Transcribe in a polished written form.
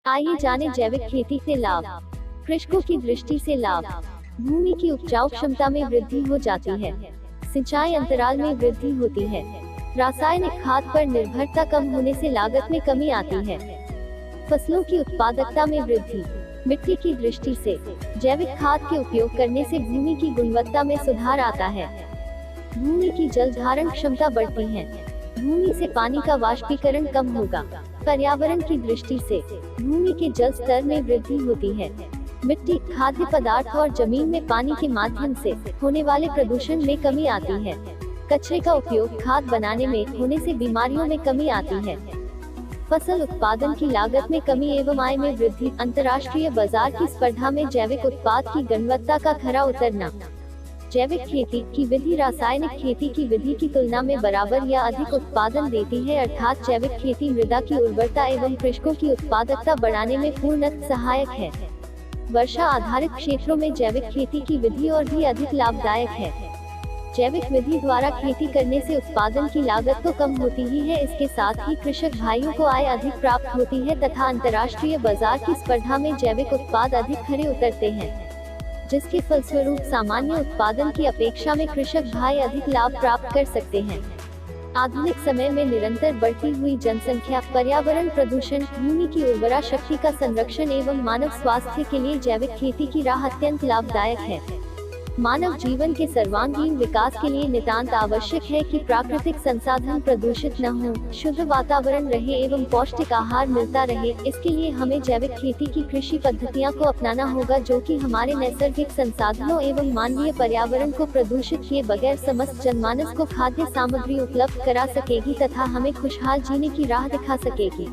आइए जाने जैविक खेती से लाभ। कृषकों की दृष्टि से लाभ। भूमि की उपजाऊ क्षमता में वृद्धि हो जाती है। सिंचाई अंतराल में वृद्धि होती है। रासायनिक खाद पर निर्भरता कम होने से लागत में कमी आती है। फसलों की उत्पादकता में वृद्धि। मिट्टी की दृष्टि से जैविक खाद के उपयोग करने से भूमि की गुणवत्ता में सुधार आता है। भूमि की जल धारण क्षमता बढ़ती है। भूमि से पानी का वाष्पीकरण कम होगा। पर्यावरण की दृष्टि से भूमि के जल स्तर में वृद्धि होती है। मिट्टी, खाद्य पदार्थ और जमीन में पानी के माध्यम से होने वाले प्रदूषण में कमी आती है। कचरे का उपयोग खाद बनाने में होने से बीमारियों में कमी आती है। फसल उत्पादन की लागत में कमी एवं आय में वृद्धि। अंतर्राष्ट्रीय बाजार की स्पर्धा में जैविक उत्पाद की गुणवत्ता का खरा उतरना। जैविक खेती की विधि रासायनिक खेती की विधि की तुलना में बराबर या अधिक उत्पादन देती है, अर्थात जैविक खेती मृदा की उर्वरता एवं कृषकों की उत्पादकता बढ़ाने में पूर्णतः सहायक है। वर्षा आधारित क्षेत्रों में जैविक खेती की विधि और भी अधिक लाभदायक है। जैविक विधि द्वारा खेती करने से उत्पादन की लागत तो कम होती ही है, इसके साथ ही कृषक भाइयों को आय अधिक प्राप्त होती है तथा अंतर्राष्ट्रीय बाजार की स्पर्धा में जैविक उत्पाद अधिक खरे उतरते हैं, जिसके फलस्वरूप सामान्य उत्पादन की अपेक्षा में कृषक भाई अधिक लाभ प्राप्त कर सकते हैं। आधुनिक समय में निरंतर बढ़ती हुई जनसंख्या, पर्यावरण प्रदूषण, भूमि की उर्वरा शक्ति का संरक्षण एवं मानव स्वास्थ्य के लिए जैविक खेती की राह अत्यंत लाभदायक है। मानव जीवन के सर्वांगीण विकास के लिए नितांत आवश्यक है कि प्राकृतिक संसाधन प्रदूषित न हो, शुद्ध वातावरण रहे एवं पौष्टिक आहार मिलता रहे। इसके लिए हमें जैविक खेती की कृषि पद्धतियों को अपनाना होगा, जो कि हमारे नैसर्गिक संसाधनों एवं मानवीय पर्यावरण को प्रदूषित किए बगैर समस्त जनमानस को खाद्य सामग्री उपलब्ध करा सकेगी तथा हमें खुशहाल जीने की राह दिखा सकेगी।